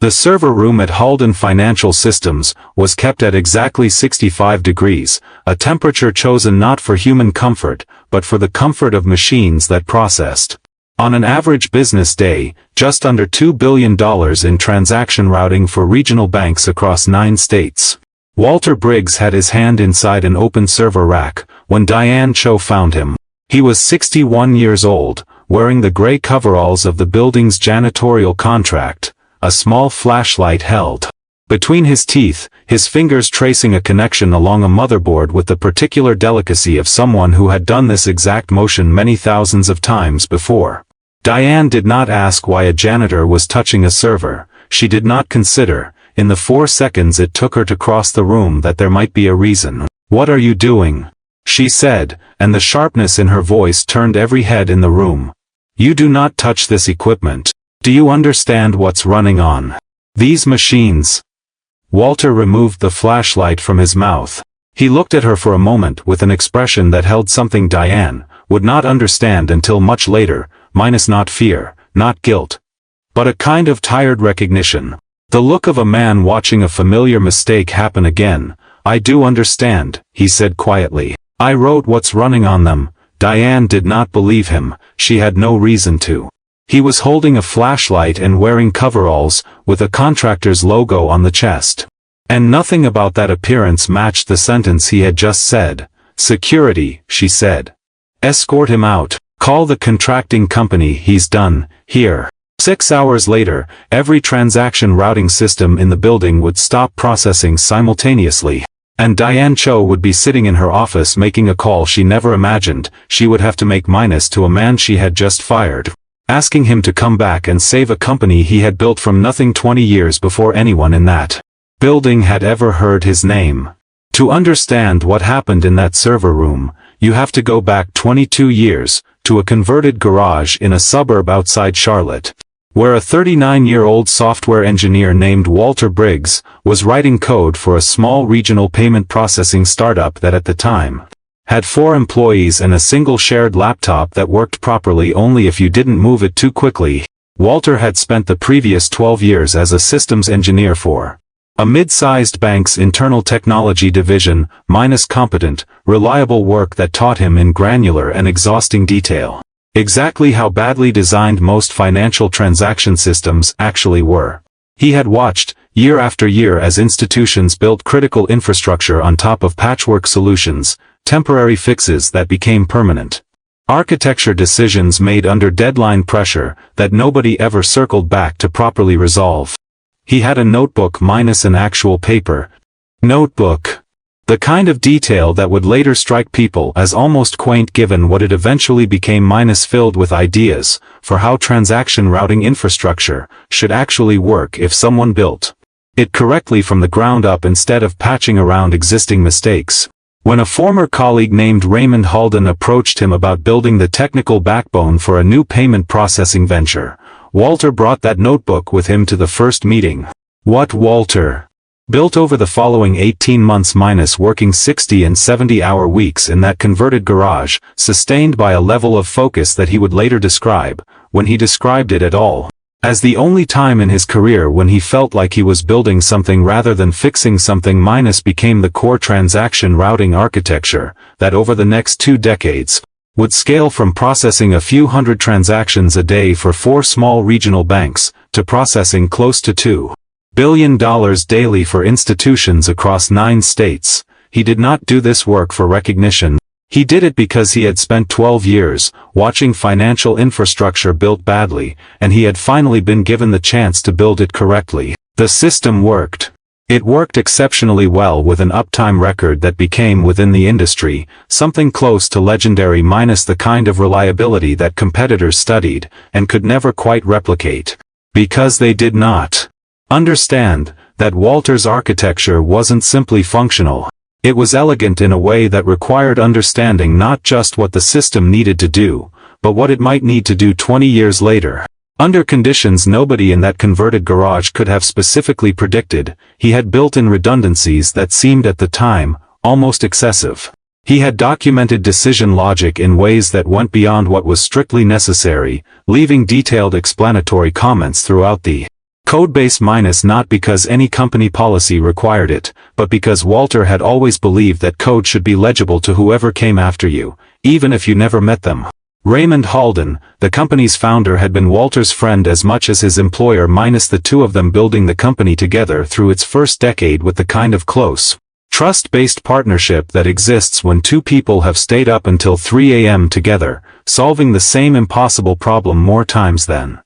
The server room at Halden Financial Systems was kept at exactly 65 degrees, a temperature chosen not for human comfort, but for the comfort of machines that processed. On an average business day, just under $2 billion in transaction routing for regional banks across 9 states. Walter Briggs had his hand inside an open server rack when Diane Cho found him. He was 61 years old, wearing the gray coveralls of the building's janitorial contract, a small flashlight held between his teeth, his fingers tracing a connection along a motherboard with the particular delicacy of someone who had done this exact motion many thousands of times before. Diane did not ask why a janitor was touching a server. She did not consider, in the 4 seconds it took her to cross the room, that there might be a reason. "What are you doing?" she said, and the sharpness in her voice turned every head in the room. "You do not touch this equipment. Do you understand what's running on these machines?" Walter removed the flashlight from his mouth. He looked at her for a moment with an expression that held something Diane would not understand until much later, minus not fear, not guilt, but a kind of tired recognition. The look of a man watching a familiar mistake happen again. "I do understand," he said quietly. "I wrote what's running on them." Diane did not believe him. She had no reason to. He was holding a flashlight and wearing coveralls, with a contractor's logo on the chest. And nothing about that appearance matched the sentence he had just said. "Security," she said. "Escort him out. Call the contracting company. He's done here." 6 hours later, every transaction routing system in the building would stop processing simultaneously. And Diane Cho would be sitting in her office making a call she never imagined she would have to make minus to a man she had just fired, asking him to come back and save a company he had built from nothing 20 years before anyone in that building had ever heard his name. To understand what happened in that server room, you have to go back 22 years, to a converted garage in a suburb outside Charlotte, where a 39-year-old software engineer named Walter Briggs was writing code for a small regional payment processing startup that at the time had 4 employees and a single shared laptop that worked properly only if you didn't move it too quickly. Walter had spent the previous 12 years as a systems engineer for a mid-sized bank's internal technology division, minus competent, reliable work that taught him in granular and exhausting detail exactly how badly designed most financial transaction systems actually were. He had watched, year after year, as institutions built critical infrastructure on top of patchwork solutions, temporary fixes that became permanent. Architecture decisions made under deadline pressure that nobody ever circled back to properly resolve. He had a notebook minus an actual paper notebook. The kind of detail that would later strike people as almost quaint given what it eventually became minus filled with ideas for how transaction routing infrastructure should actually work if someone built it correctly from the ground up instead of patching around existing mistakes. When a former colleague named Raymond Halden approached him about building the technical backbone for a new payment processing venture, Walter brought that notebook with him to the first meeting. What Walter built over the following 18 months minus working 60 and 70-hour weeks in that converted garage, sustained by a level of focus that he would later describe, when he described it at all, as the only time in his career when he felt like he was building something rather than fixing something minus became the core transaction routing architecture, that over the next 2 decades, would scale from processing a few hundred transactions a day for 4 small regional banks, to processing close to $2 billion daily for institutions across 9 states. He did not do this work for recognition. He did it because he had spent 12 years watching financial infrastructure built badly, and he had finally been given the chance to build it correctly. The system worked. It worked exceptionally well with an uptime record that became within the industry something close to legendary minus the kind of reliability that competitors studied and could never quite replicate. Because they did not understand that Walter's architecture wasn't simply functional. It was elegant in a way that required understanding not just what the system needed to do, but what it might need to do 20 years later. Under conditions nobody in that converted garage could have specifically predicted, he had built-in redundancies that seemed at the time almost excessive. He had documented decision logic in ways that went beyond what was strictly necessary, leaving detailed explanatory comments throughout the Codebase minus not because any company policy required it, but because Walter had always believed that code should be legible to whoever came after you, even if you never met them. Raymond Halden, the company's founder, had been Walter's friend as much as his employer, minus the two of them building the company together through its first decade with the kind of close, trust-based partnership that exists when two people have stayed up until 3 a.m. together, solving the same impossible problem more times than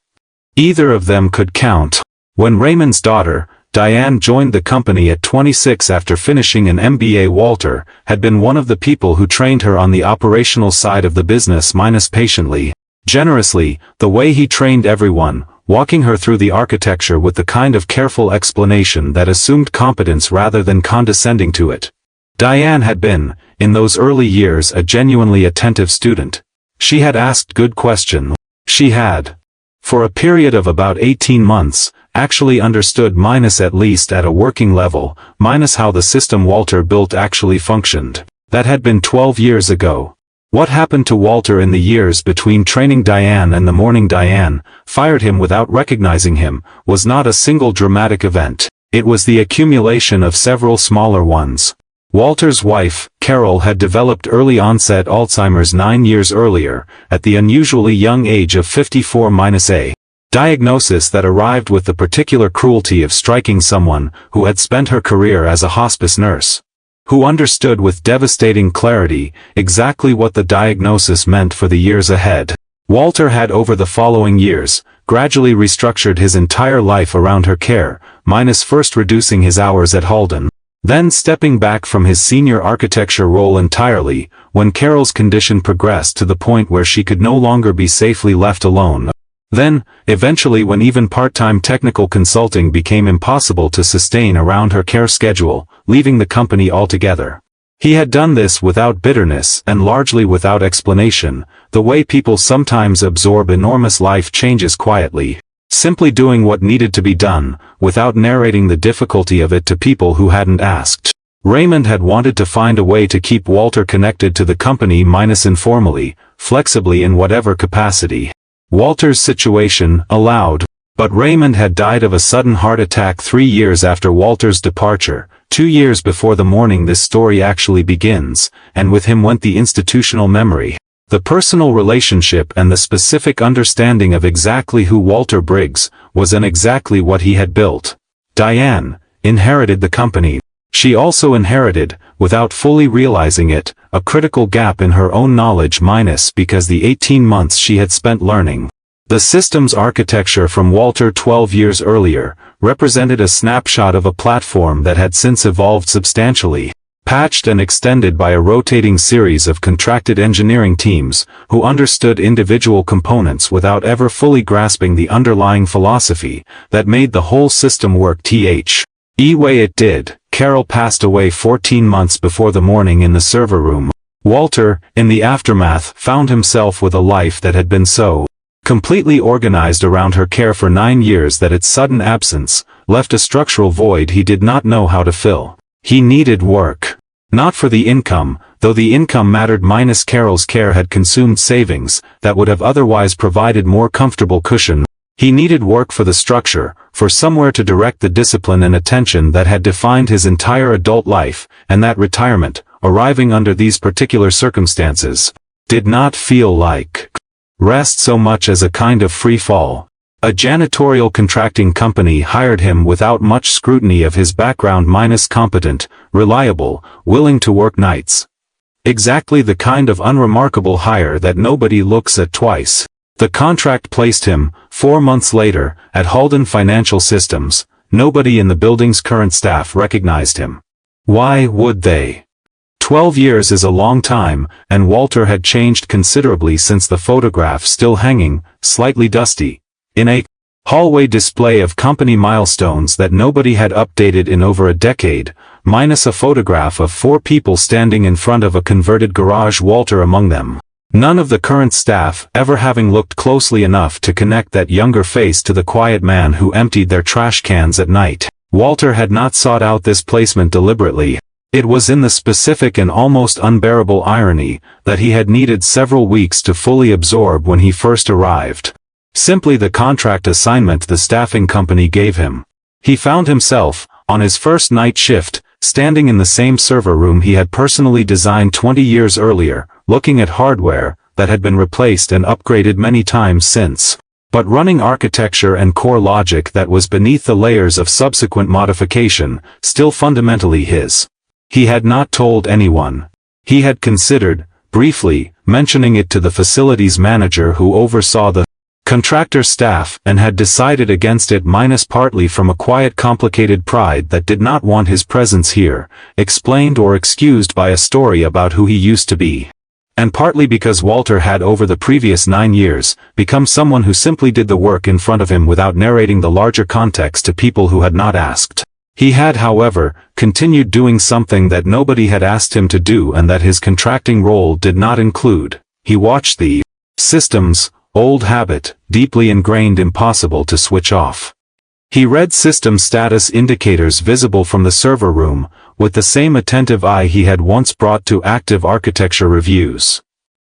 either of them could count. When Raymond's daughter, Diane, joined the company at 26 after finishing an MBA, Walter had been one of the people who trained her on the operational side of the business, minus patiently, generously, the way he trained everyone, walking her through the architecture with the kind of careful explanation that assumed competence rather than condescending to it. Diane had been, in those early years, a genuinely attentive student. She had asked good questions. She had, for a period of about 18 months, actually understood, minus at least at a working level, minus how the system Walter built actually functioned. That had been 12 years ago. What happened to Walter in the years between training Diane and the morning Diane fired him without recognizing him was not a single dramatic event. It was the accumulation of several smaller ones. Walter's wife, Carol, had developed early-onset Alzheimer's 9 years earlier, at the unusually young age of 54-a diagnosis that arrived with the particular cruelty of striking someone who had spent her career as a hospice nurse, who understood with devastating clarity exactly what the diagnosis meant for the years ahead. Walter had, over the following years, gradually restructured his entire life around her care, minus first reducing his hours at Halden, then stepping back from his senior architecture role entirely, when Carol's condition progressed to the point where she could no longer be safely left alone. Then, eventually, when even part-time technical consulting became impossible to sustain around her care schedule, leaving the company altogether. He had done this without bitterness and largely without explanation, the way people sometimes absorb enormous life changes quietly, simply doing what needed to be done, without narrating the difficulty of it to people who hadn't asked. Raymond had wanted to find a way to keep Walter connected to the company, minus informally, flexibly, in whatever capacity Walter's situation allowed. But Raymond had died of a sudden heart attack 3 years after Walter's departure, 2 years before the morning this story actually begins, and with him went the institutional memory, the personal relationship, and the specific understanding of exactly who Walter Briggs was and exactly what he had built. Diane inherited the company. She also inherited, without fully realizing it, a critical gap in her own knowledge, minus because the 18 months she had spent learning the system's architecture from Walter 12 years earlier represented a snapshot of a platform that had since evolved substantially, patched and extended by a rotating series of contracted engineering teams who understood individual components without ever fully grasping the underlying philosophy that made the whole system work the way it did. Carol passed away 14 months before the morning in the server room. Walter, in the aftermath, found himself with a life that had been so completely organized around her care for 9 years that its sudden absence left a structural void he did not know how to fill. He needed work. Not for the income, though the income mattered, minus Carol's care had consumed savings that would have otherwise provided more comfortable cushion. He needed work for the structure, for somewhere to direct the discipline and attention that had defined his entire adult life, and that retirement, arriving under these particular circumstances, did not feel like rest so much as a kind of free fall. A janitorial contracting company hired him without much scrutiny of his background, minus competent, reliable, willing to work nights. Exactly the kind of unremarkable hire that nobody looks at twice. The contract placed him, 4 months later, at Halden Financial Systems. Nobody in the building's current staff recognized him. Why would they? 12 years is a long time, and Walter had changed considerably since the photograph still hanging, slightly dusty, in a hallway display of company milestones that nobody had updated in over a decade, minus a photograph of 4 people standing in front of a converted garage, Walter among them. None of the current staff ever having looked closely enough to connect that younger face to the quiet man who emptied their trash cans at night. Walter had not sought out this placement deliberately. It was in the specific and almost unbearable irony that he had needed several weeks to fully absorb when he first arrived. Simply the contract assignment the staffing company gave him. He found himself, on his first night shift, standing in the same server room he had personally designed 20 years earlier, looking at hardware that had been replaced and upgraded many times since, but running architecture and core logic that was beneath the layers of subsequent modification, still fundamentally his. He had not told anyone. He had considered, briefly, mentioning it to the facilities manager who oversaw the contractor staff and had decided against it, partly from a quiet complicated pride that did not want his presence here, explained or excused by a story about who he used to be. And partly because Walter had over the previous 9 years, become someone who simply did the work in front of him without narrating the larger context to people who had not asked. He had, however, continued doing something that nobody had asked him to do and that his contracting role did not include. He watched the systems, old habit, deeply ingrained, impossible to switch off. He read system status indicators visible from the server room, with the same attentive eye he had once brought to active architecture reviews.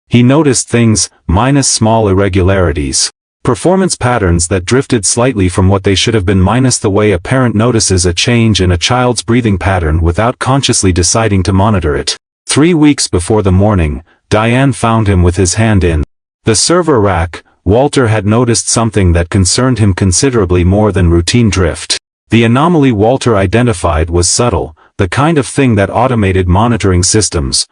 He noticed things, minus small irregularities, performance patterns that drifted slightly from what they should have been, minus the way a parent notices a change in a child's breathing pattern without consciously deciding to monitor it. 3 weeks before the morning, Diane found him with his hand in the server rack. Walter had noticed something that concerned him considerably more than routine drift. The anomaly Walter identified was subtle, the kind of thing that automated monitoring systems,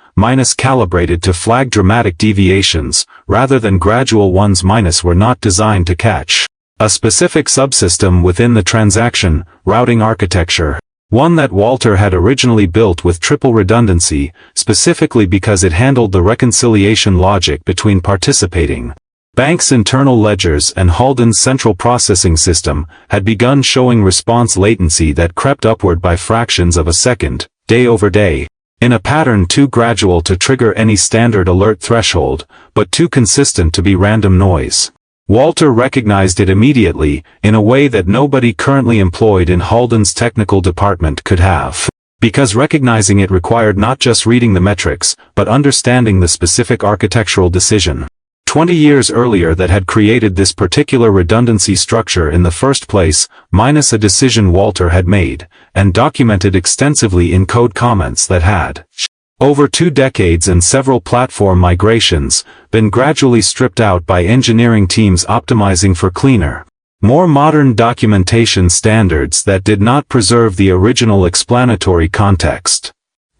calibrated to flag dramatic deviations, rather than gradual ones, were not designed to catch. A specific subsystem within the transaction routing architecture. One that Walter had originally built with triple redundancy, specifically because it handled the reconciliation logic between participating banks' internal ledgers and Halden's central processing system, had begun showing response latency that crept upward by fractions of a second, day over day, in a pattern too gradual to trigger any standard alert threshold, but too consistent to be random noise. Walter recognized it immediately, in a way that nobody currently employed in Halden's technical department could have. Because recognizing it required not just reading the metrics, but understanding the specific architectural decision 20 years earlier that had created this particular redundancy structure in the first place, minus a decision Walter had made, and documented extensively in code comments that had, over 2 decades and several platform migrations, been gradually stripped out by engineering teams optimizing for cleaner, more modern documentation standards that did not preserve the original explanatory context.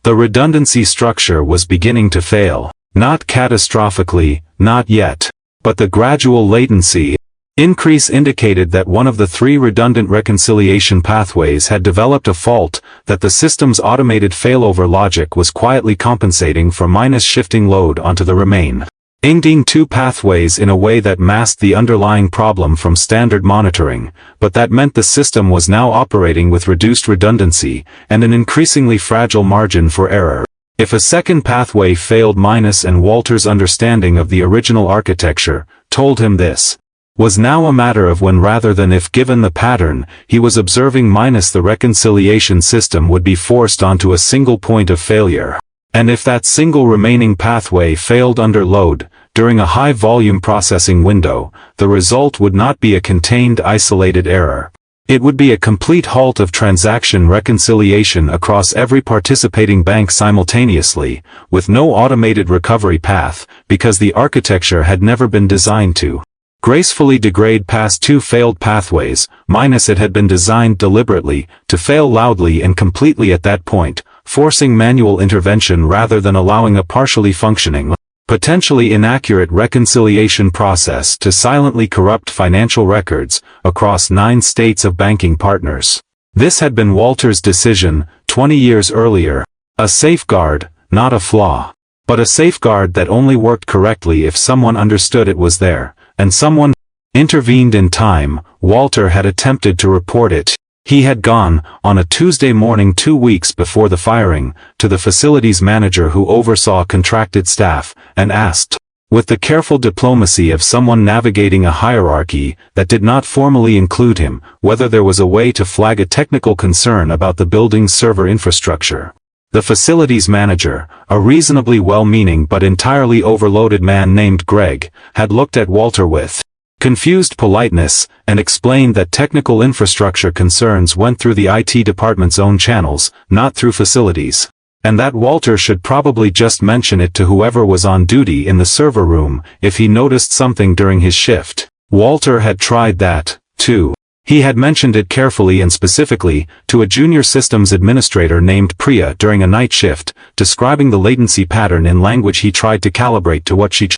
The redundancy structure was beginning to fail. Not catastrophically, not yet. But the gradual latency increase indicated that one of the 3 redundant reconciliation pathways had developed a fault that the system's automated failover logic was quietly compensating for, shifting load onto the remaining 2 pathways in a way that masked the underlying problem from standard monitoring, but that meant the system was now operating with reduced redundancy and an increasingly fragile margin for error. If a second pathway failed, and Walter's understanding of the original architecture told him this was now a matter of when rather than if, given the pattern he was observing, the reconciliation system would be forced onto a single point of failure. And if that single remaining pathway failed under load, during a high-volume processing window, the result would not be a contained isolated error. It would be a complete halt of transaction reconciliation across every participating bank simultaneously, with no automated recovery path, because the architecture had never been designed to gracefully degrade past 2 failed pathways, it had been designed deliberately to fail loudly and completely at that point, forcing manual intervention rather than allowing a partially functioning, potentially inaccurate reconciliation process to silently corrupt financial records across 9 states of banking partners. This had been Walter's decision 20 years earlier. A safeguard, not a flaw. But a safeguard that only worked correctly if someone understood it was there, and someone intervened in time. Walter had attempted to report it. He had gone, on a Tuesday morning 2 weeks before the firing, to the facilities manager who oversaw contracted staff, and asked, with the careful diplomacy of someone navigating a hierarchy that did not formally include him, whether there was a way to flag a technical concern about the building's server infrastructure. The facilities manager, a reasonably well-meaning but entirely overloaded man named Greg, had looked at Walter with confused politeness, and explained that technical infrastructure concerns went through the IT department's own channels, not through facilities, and that Walter should probably just mention it to whoever was on duty in the server room if he noticed something during his shift. Walter had tried that, too. He had mentioned it carefully and specifically to a junior systems administrator named Priya during a night shift, describing the latency pattern in language he tried to calibrate to what she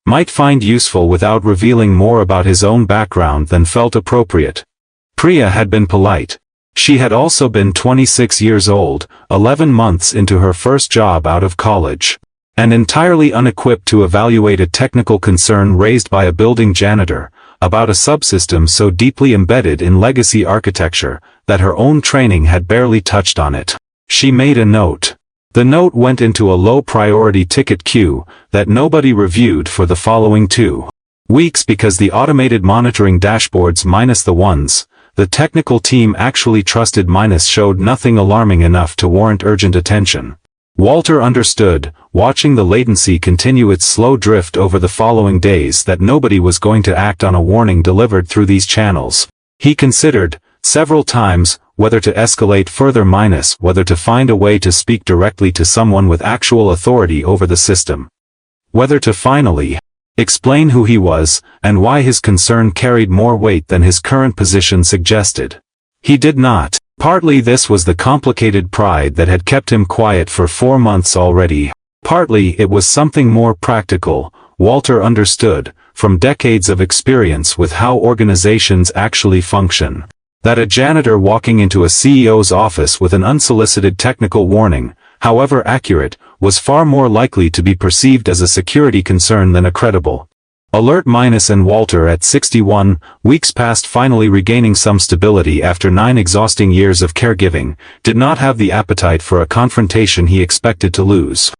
might find useful without revealing more about his own background than felt appropriate. Priya had been polite. She had also been 26 years old, 11 months into her first job out of college, and entirely unequipped to evaluate a technical concern raised by a building janitor, about a subsystem so deeply embedded in legacy architecture, that her own training had barely touched on it. She made a note. The note went into a low-priority ticket queue that nobody reviewed for the following 2 weeks because the automated monitoring dashboards minus the ones the technical team actually trusted minus showed nothing alarming enough to warrant urgent attention. Walter understood, watching the latency continue its slow drift over the following days, that nobody was going to act on a warning delivered through these channels. He considered, several times, whether to escalate further minus whether to find a way to speak directly to someone with actual authority over the system. Whether to finally explain who he was, and why his concern carried more weight than his current position suggested. He did not. Partly this was the complicated pride that had kept him quiet for 4 months already. Partly it was something more practical. Walter understood, from decades of experience with how organizations actually function, that a janitor walking into a CEO's office with an unsolicited technical warning, however accurate, was far more likely to be perceived as a security concern than a credible alert. Minus and Walter, at 61 weeks past finally regaining some stability after 9 exhausting years of caregiving, did not have the appetite for a confrontation he expected to lose.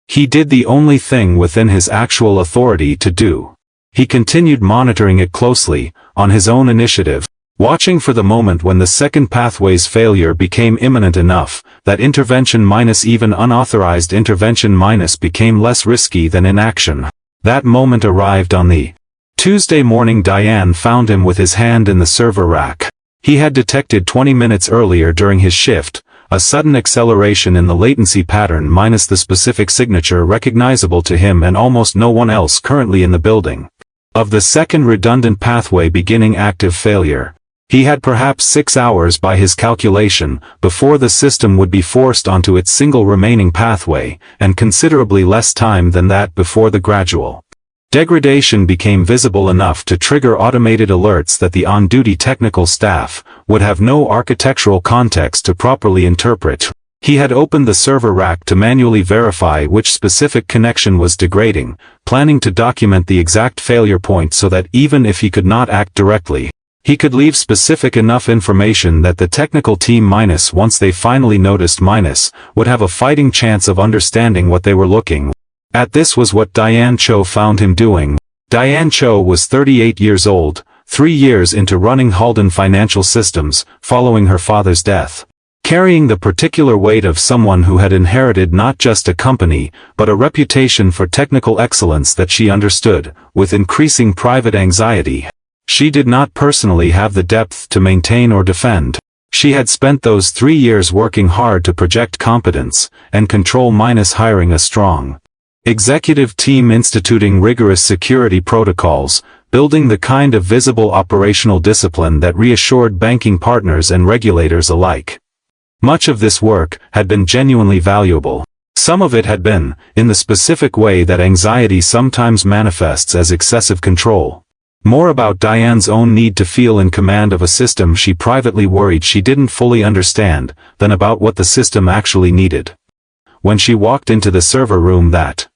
He did the only thing within his actual authority to do. He continued monitoring it closely, on his own initiative, watching for the moment when the second pathway's failure became imminent enough that intervention minus, even unauthorized intervention minus, became less risky than inaction. That moment arrived on the Tuesday morning. Diane found him with his hand in the server rack. He had detected 20 minutes earlier during his shift a sudden acceleration in the latency pattern minus the specific signature recognizable to him and almost no one else currently in the building, of the second redundant pathway beginning active failure. He had perhaps 6 hours by his calculation before the system would be forced onto its single remaining pathway, and considerably less time than that before the gradual degradation became visible enough to trigger automated alerts that the on-duty technical staff would have no architectural context to properly interpret. He had opened the server rack to manually verify which specific connection was degrading, planning to document the exact failure point so that even if he could not act directly, he could leave specific enough information that the technical team minus, once they finally noticed minus, would have a fighting chance of understanding what they were looking at. This was what Diane Cho found him doing. Diane Cho was 38 years old, 3 years into running Halden Financial Systems, following her father's death, carrying the particular weight of someone who had inherited not just a company, but a reputation for technical excellence that she understood, with increasing private anxiety. She did not personally have the depth to maintain or defend. She had spent those 3 years working hard to project competence and control minus, hiring a strong executive team, instituting rigorous security protocols, building the kind of visible operational discipline that reassured banking partners and regulators alike. Much of this work had been genuinely valuable. Some of it had been, in the specific way that anxiety sometimes manifests as excessive control, more about Diane's own need to feel in command of a system she privately worried she didn't fully understand, than about what the system actually needed. When she walked into the server room that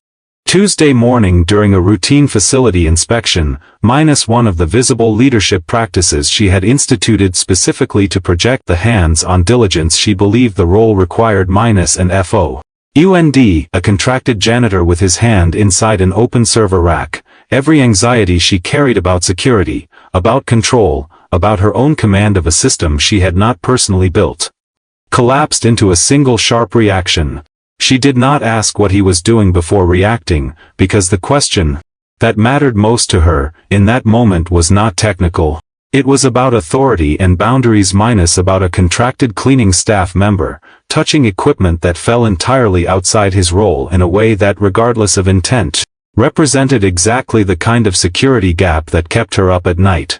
Tuesday morning during a routine facility inspection, minus one of the visible leadership practices she had instituted specifically to project the hands-on diligence she believed the role required, minus an FOUND, a contracted janitor with his hand inside an open server rack, every anxiety she carried about security, about control, about her own command of a system she had not personally built, collapsed into a single sharp reaction. She did not ask what he was doing before reacting, because the question that mattered most to her, in that moment was not technical. It was about authority and boundaries minus about a contracted cleaning staff member, touching equipment that fell entirely outside his role in a way that, regardless of intent, represented exactly the kind of security gap that kept her up at night.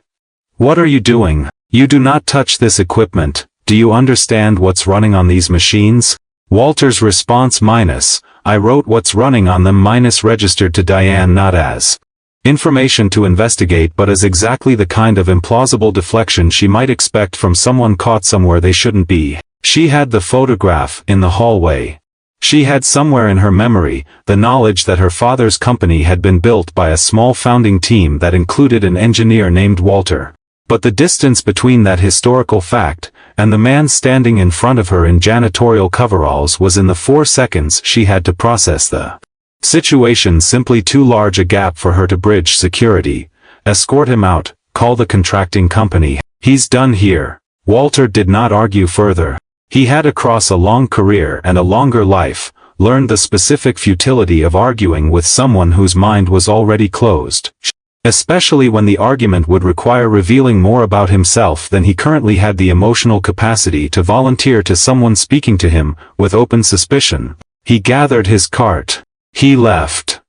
What are you doing? You do not touch this equipment. Do you understand what's running on these machines? Walter's response minus, I wrote what's running on them minus registered to Diane not as information to investigate but as exactly the kind of implausible deflection she might expect from someone caught somewhere they shouldn't be. She had the photograph in the hallway. She had somewhere in her memory the knowledge that her father's company had been built by a small founding team that included an engineer named Walter. But the distance between that historical fact and the man standing in front of her in janitorial coveralls was in the 4 seconds she had to process the situation simply too large a gap for her to bridge security, escort him out, call the contracting company. He's done here. Walter did not argue further. He had across a long career and a longer life, learned the specific futility of arguing with someone whose mind was already closed. Especially when the argument would require revealing more about himself than he currently had the emotional capacity to volunteer to someone speaking to him, with open suspicion. He gathered his cart. He left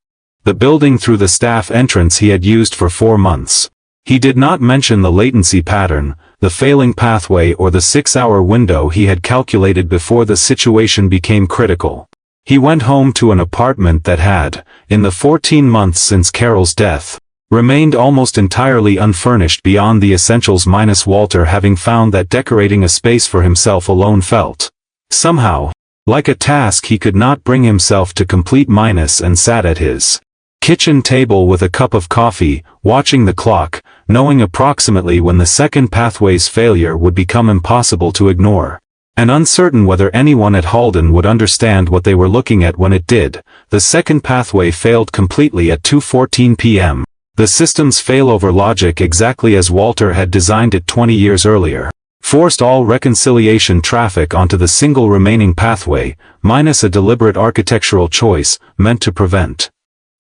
the building through the staff entrance he had used for 4 months. He did not mention the latency pattern, the failing pathway or the 6-hour window he had calculated before the situation became critical. He went home to an apartment that had, in the 14 months since Carol's death, remained almost entirely unfurnished beyond the essentials minus Walter having found that decorating a space for himself alone felt, somehow, like a task he could not bring himself to complete minus and sat at his kitchen table with a cup of coffee, watching the clock, knowing approximately when the second pathway's failure would become impossible to ignore. And uncertain whether anyone at Halden would understand what they were looking at when it did, the second pathway failed completely at 2:14 p.m. The system's failover logic, exactly as Walter had designed it 20 years earlier, forced all reconciliation traffic onto the single remaining pathway, minus a deliberate architectural choice, meant to prevent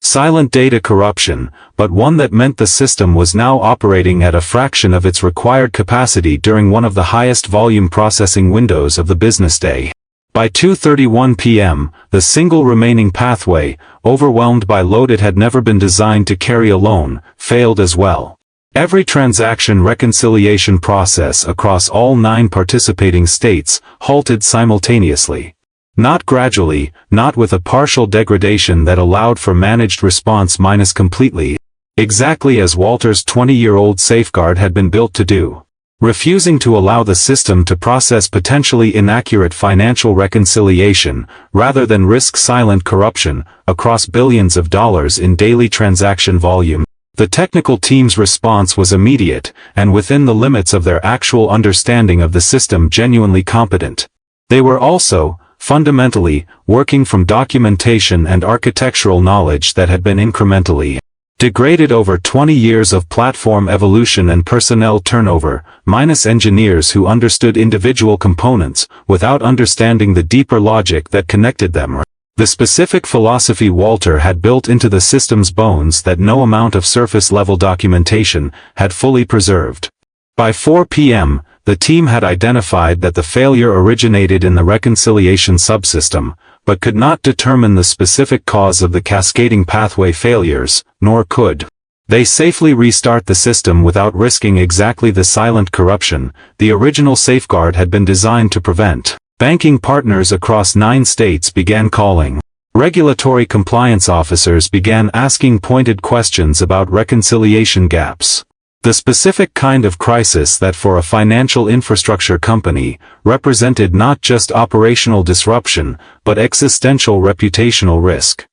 silent data corruption, but one that meant the system was now operating at a fraction of its required capacity during one of the highest volume processing windows of the business day. By 2:31 p.m., the single remaining pathway, overwhelmed by load it had never been designed to carry alone, failed as well. Every transaction reconciliation process across all 9 participating states halted simultaneously. Not gradually, not with a partial degradation that allowed for managed response minus completely, exactly as Walter's 20-year-old safeguard had been built to do. Refusing to allow the system to process potentially inaccurate financial reconciliation, rather than risk silent corruption, across billions of dollars in daily transaction volume. The technical team's response was immediate, and within the limits of their actual understanding of the system genuinely competent. They were also, fundamentally, working from documentation and architectural knowledge that had been incrementally degraded over 20 years of platform evolution and personnel turnover, minus engineers who understood individual components, without understanding the deeper logic that connected them. The specific philosophy Walter had built into the system's bones that no amount of surface-level documentation had fully preserved. By 4 p.m., the team had identified that the failure originated in the reconciliation subsystem, but could not determine the specific cause of the cascading pathway failures, nor could they safely restart the system without risking exactly the silent corruption the original safeguard had been designed to prevent. Banking partners across 9 states began calling. Regulatory compliance officers began asking pointed questions about reconciliation gaps. The specific kind of crisis that for a financial infrastructure company represented not just operational disruption, but existential reputational risk.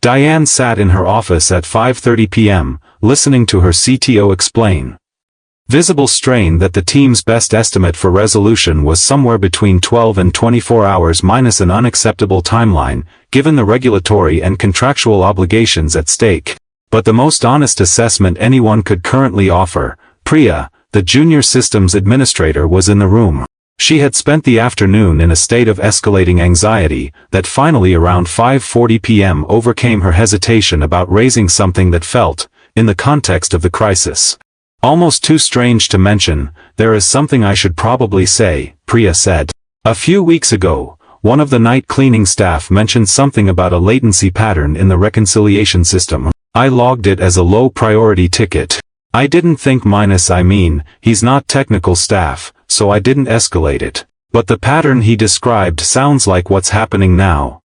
Diane sat in her office at 5:30 p.m., listening to her CTO explain. Visible strain that the team's best estimate for resolution was somewhere between 12 and 24 hours minus an unacceptable timeline, given the regulatory and contractual obligations at stake. But the most honest assessment anyone could currently offer, Priya, the junior systems administrator, was in the room. She had spent the afternoon in a state of escalating anxiety that finally around 5:40 p.m. overcame her hesitation about raising something that felt, in the context of the crisis, almost too strange to mention. There is something I should probably say, Priya said. A few weeks ago, one of the night cleaning staff mentioned something about a latency pattern in the reconciliation system. I logged it as a low priority ticket. I didn't think he's not technical staff, so I didn't escalate it. But the pattern he described sounds like what's happening now.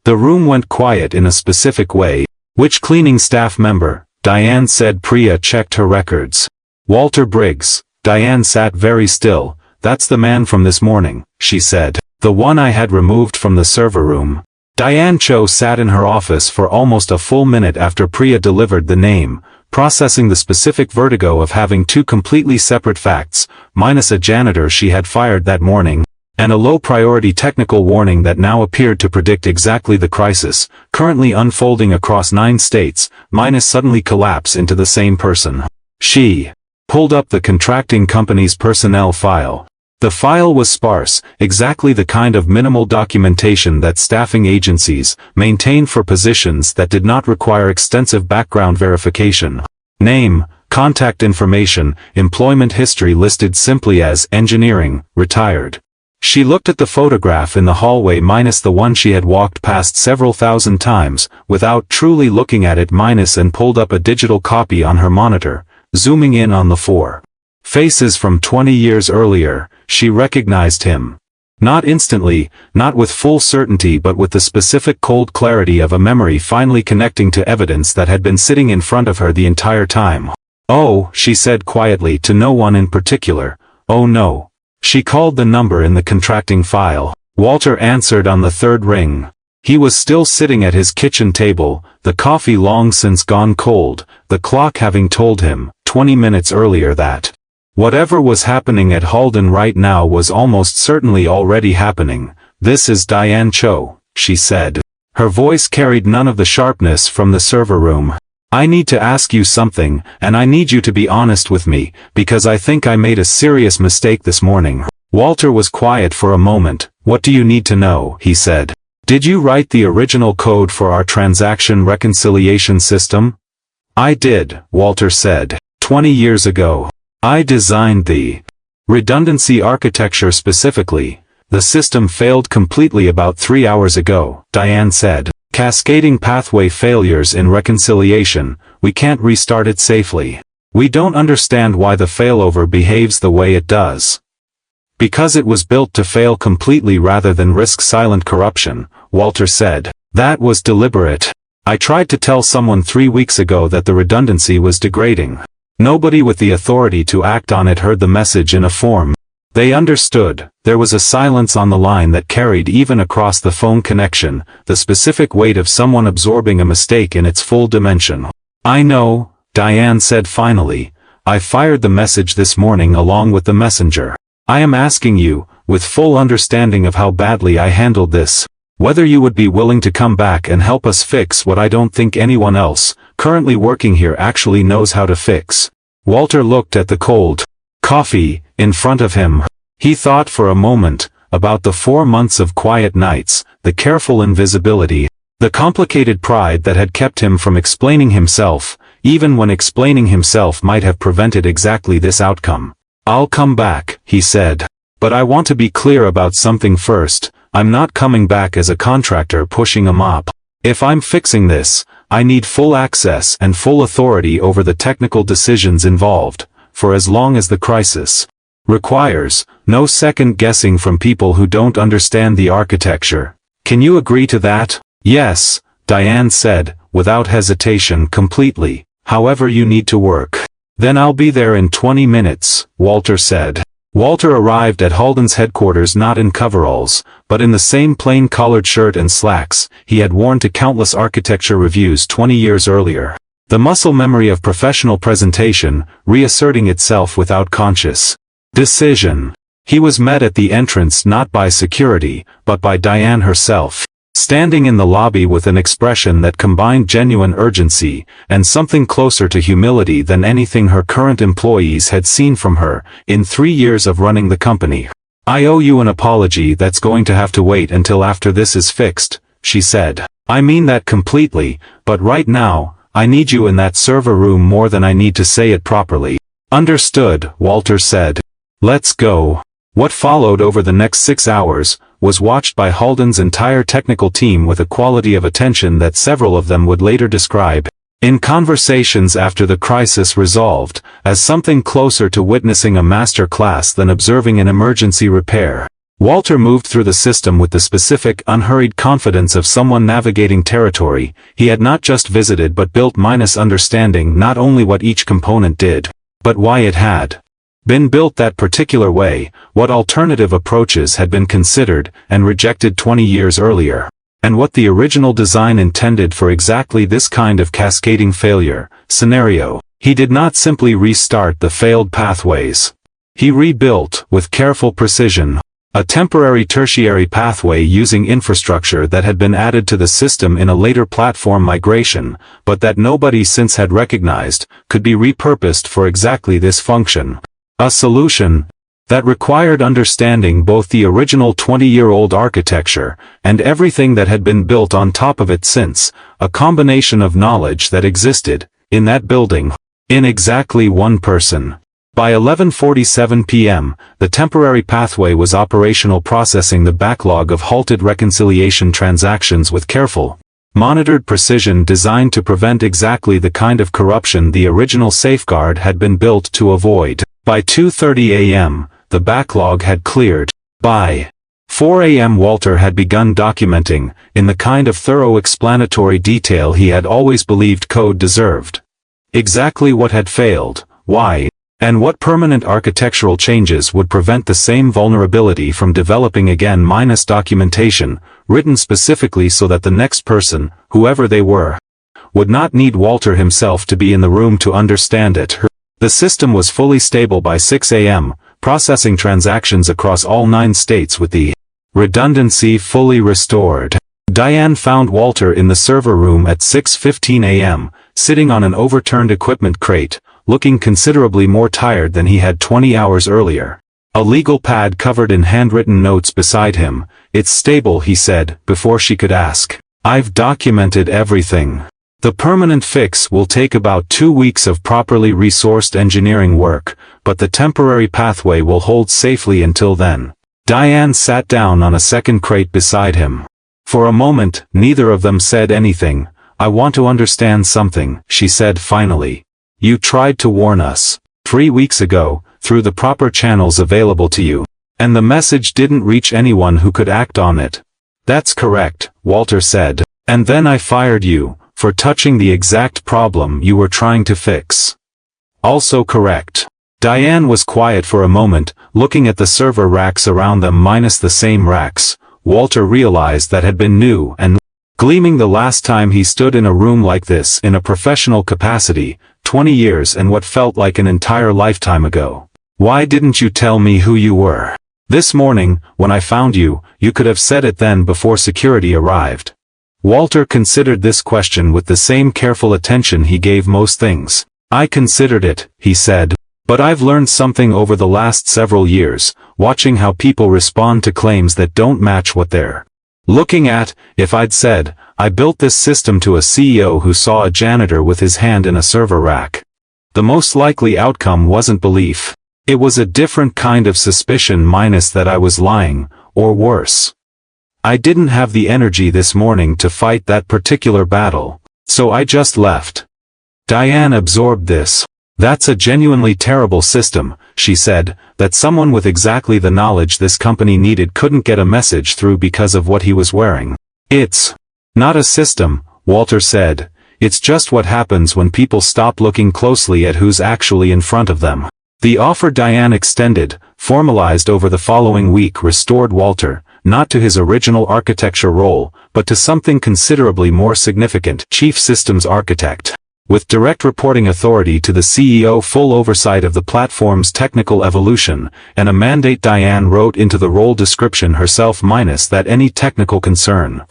The room went quiet in a specific way. Which cleaning staff member? Diane said. Priya checked her records. Walter Briggs. Diane sat very still. That's the man from this morning, she said. The one I had removed from the server room. Diane Cho sat in her office for almost a full minute after Priya delivered the name, processing the specific vertigo of having two completely separate facts, minus a janitor she had fired that morning, and a low-priority technical warning that now appeared to predict exactly the crisis, currently unfolding across 9 states, minus suddenly collapse into the same person. She pulled up the contracting company's personnel file. The file was sparse, exactly the kind of minimal documentation that staffing agencies maintain for positions that did not require extensive background verification. Name, contact information, employment history listed simply as engineering, retired. She looked at the photograph in the hallway minus the one she had walked past several thousand times, without truly looking at it minus, and pulled up a digital copy on her monitor, zooming in on the 4 faces from 20 years earlier. She recognized him. Not instantly, not with full certainty, but with the specific cold clarity of a memory finally connecting to evidence that had been sitting in front of her the entire time. Oh, she said quietly to no one in particular. Oh no. She called the number in the contracting file. Walter answered on the 3rd ring. He was still sitting at his kitchen table, the coffee long since gone cold, the clock having told him, 20 minutes earlier, that whatever was happening at Halden right now was almost certainly already happening. This is Diane Cho, she said. Her voice carried none of the sharpness from the server room. I need to ask you something, and I need you to be honest with me, because I think I made a serious mistake this morning. Walter was quiet for a moment. What do you need to know? He said. Did you write the original code for our transaction reconciliation system? I did, Walter said. 20 years ago. I designed the redundancy architecture specifically. The system failed completely about 3 hours ago, Diane said. Cascading pathway failures in reconciliation, we can't restart it safely. We don't understand why the failover behaves the way it does. Because it was built to fail completely rather than risk silent corruption, Walter said. That was deliberate. I tried to tell someone 3 weeks ago that the redundancy was degrading. Nobody with the authority to act on it heard the message in a form. They understood. There was a silence on the line that carried even across the phone connection, the specific weight of someone absorbing a mistake in its full dimension. I know, Diane said finally. I fired the message this morning along with the messenger. I am asking you, with full understanding of how badly I handled this, whether you would be willing to come back and help us fix what I don't think anyone else currently working here actually knows how to fix. Walter looked at the cold coffee in front of him. He thought for a moment about the 4 months of quiet nights, the careful invisibility, the complicated pride that had kept him from explaining himself, even when explaining himself might have prevented exactly this outcome. I'll come back, he said. But I want to be clear about something first. I'm not coming back as a contractor pushing a mop. If I'm fixing this, I need full access and full authority over the technical decisions involved, for as long as the crisis requires, no second guessing from people who don't understand the architecture. Can you agree to that? Yes, Diane said, without hesitation. Completely. However you need to work. Then I'll be there in 20 minutes, Walter said. Walter arrived at Halden's headquarters not in coveralls, but in the same plain collared shirt and slacks he had worn to countless architecture reviews 20 years earlier. The muscle memory of professional presentation reasserting itself without conscious decision. He was met at the entrance not by security, but by Diane herself, standing in the lobby with an expression that combined genuine urgency and something closer to humility than anything her current employees had seen from her in 3 years of running the company. "I owe you an apology that's going to have to wait until after this is fixed," she said. "I mean that completely, but right now, I need you in that server room more than I need to say it properly." "Understood," Walter said. "Let's go." What followed over the next 6 hours was watched by Halden's entire technical team with a quality of attention that several of them would later describe, in conversations after the crisis resolved, as something closer to witnessing a master class than observing an emergency repair. Walter moved through the system with the specific, unhurried confidence of someone navigating territory he had not just visited but built, understanding not only what each component did, but why it had been built that particular way, what alternative approaches had been considered and rejected 20 years earlier, and what the original design intended for exactly this kind of cascading failure scenario. He did not simply restart the failed pathways. He rebuilt, with careful precision, a temporary tertiary pathway using infrastructure that had been added to the system in a later platform migration, but that nobody since had recognized could be repurposed for exactly this function. A solution that required understanding both the original 20-year-old architecture and everything that had been built on top of it since, a combination of knowledge that existed, in that building, in exactly one person. By 11:47 p.m., the temporary pathway was operational, processing the backlog of halted reconciliation transactions with careful, monitored precision designed to prevent exactly the kind of corruption the original safeguard had been built to avoid. By 2:30 a.m., the backlog had cleared. By 4 a.m. Walter had begun documenting, in the kind of thorough explanatory detail he had always believed code deserved, exactly what had failed, why, and what permanent architectural changes would prevent the same vulnerability from developing again. Documentation, written specifically so that the next person, whoever they were, would not need Walter himself to be in the room to understand it. The system was fully stable by 6 a.m., processing transactions across all 9 states with the redundancy fully restored. Diane found Walter in the server room at 6:15 a.m., sitting on an overturned equipment crate, looking considerably more tired than he had 20 hours earlier. A legal pad covered in handwritten notes beside him. "It's stable," he said, before she could ask. "I've documented everything. The permanent fix will take about 2 weeks of properly resourced engineering work, but the temporary pathway will hold safely until then." Diane sat down on a second crate beside him. For a moment, neither of them said anything. "I want to understand something," she said finally. "You tried to warn us 3 weeks ago, through the proper channels available to you, and the message didn't reach anyone who could act on it." "That's correct," Walter said. "And then I fired you, for touching the exact problem you were trying to fix." "Also correct." Diane was quiet for a moment, looking at the server racks around them minus the same racks Walter realized that had been new and gleaming the last time he stood in a room like this in a professional capacity, 20 years and what felt like an entire lifetime ago. "Why didn't you tell me who you were? This morning, when I found you, you could have said it then before security arrived." Walter considered this question with the same careful attention he gave most things. "I considered it," he said. "But I've learned something over the last several years, watching how people respond to claims that don't match what they're looking at. If I'd said, I built this system to a CEO who saw a janitor with his hand in a server rack, the most likely outcome wasn't belief. It was a different kind of suspicion minus that I was lying, or worse. I didn't have the energy this morning to fight that particular battle, so I just left." Diane absorbed this. "That's a genuinely terrible system," she said, "that someone with exactly the knowledge this company needed couldn't get a message through because of what he was wearing." "It's not a system," Walter said. "It's just what happens when people stop looking closely at who's actually in front of them." The offer Diane extended, formalized over the following week, restored Walter, not to his original architecture role, but to something considerably more significant: Chief Systems Architect. With direct reporting authority to the CEO, full oversight of the platform's technical evolution, and a mandate Diane wrote into the role description herself minus that any technical concern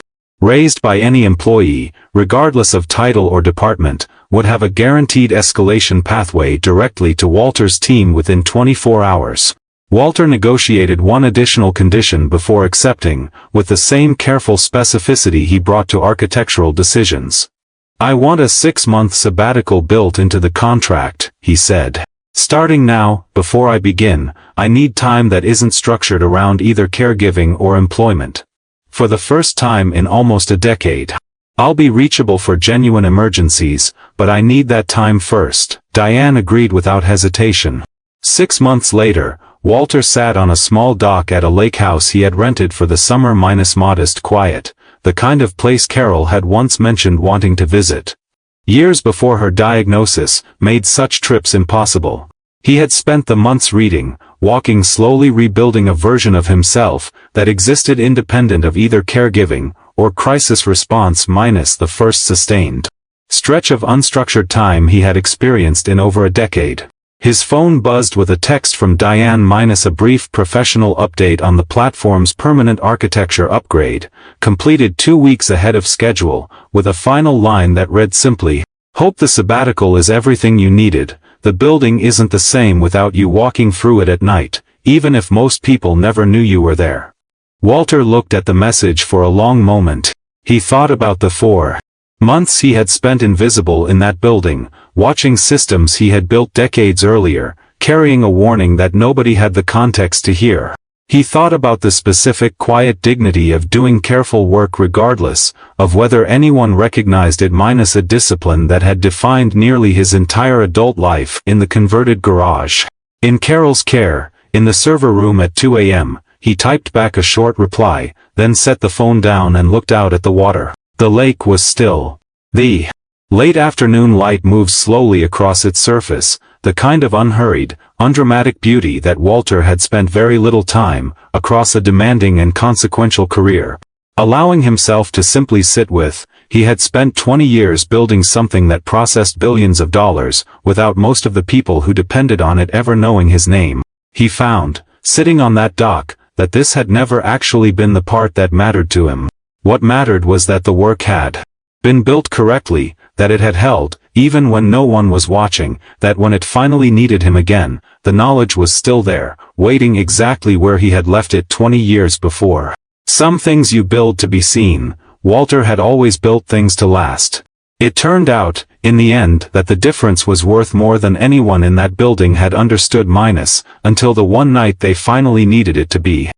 raised by any employee, regardless of title or department, would have a guaranteed escalation pathway directly to Walter's team within 24 hours. Walter negotiated one additional condition before accepting, with the same careful specificity he brought to architectural decisions. "I want a 6-month sabbatical built into the contract," he said. "Starting now, before I begin, I need time that isn't structured around either caregiving or employment. For the first time in almost a decade. I'll be reachable for genuine emergencies, but I need that time first." Diane agreed without hesitation. 6 months later, Walter sat on a small dock at a lake house he had rented for the summer. Modest quiet, the kind of place Carol had once mentioned wanting to visit. Years before her diagnosis made such trips impossible. He had spent the months reading, walking, slowly rebuilding a version of himself that existed independent of either caregiving or crisis response. The first sustained stretch of unstructured time he had experienced in over a decade. His phone buzzed with a text from Diane. A brief professional update on the platform's permanent architecture upgrade, completed 2 weeks ahead of schedule, with a final line that read simply, "Hope the sabbatical is everything you needed. The building isn't the same without you walking through it at night, even if most people never knew you were there." Walter looked at the message for a long moment. He thought about the 4 months he had spent invisible in that building, watching systems he had built decades earlier, carrying a warning that nobody had the context to hear. He thought about the specific quiet dignity of doing careful work regardless of whether anyone recognized it. A discipline that had defined nearly his entire adult life in the converted garage. In Carol's care, in the server room at 2 a.m., he typed back a short reply, then set the phone down and looked out at the water. The lake was still. The late afternoon light moved slowly across its surface, the kind of unhurried, undramatic beauty that Walter had spent very little time, across a demanding and consequential career, allowing himself to simply sit with. He had spent 20 years building something that processed billions of dollars, without most of the people who depended on it ever knowing his name. He found, sitting on that dock, that this had never actually been the part that mattered to him. What mattered was that the work had been built correctly, that it had held, even when no one was watching, that when it finally needed him again, the knowledge was still there, waiting exactly where he had left it 20 years before. Some things you build to be seen. Walter had always built things to last. It turned out, in the end, that the difference was worth more than anyone in that building had understood. Until the one night they finally needed it to be.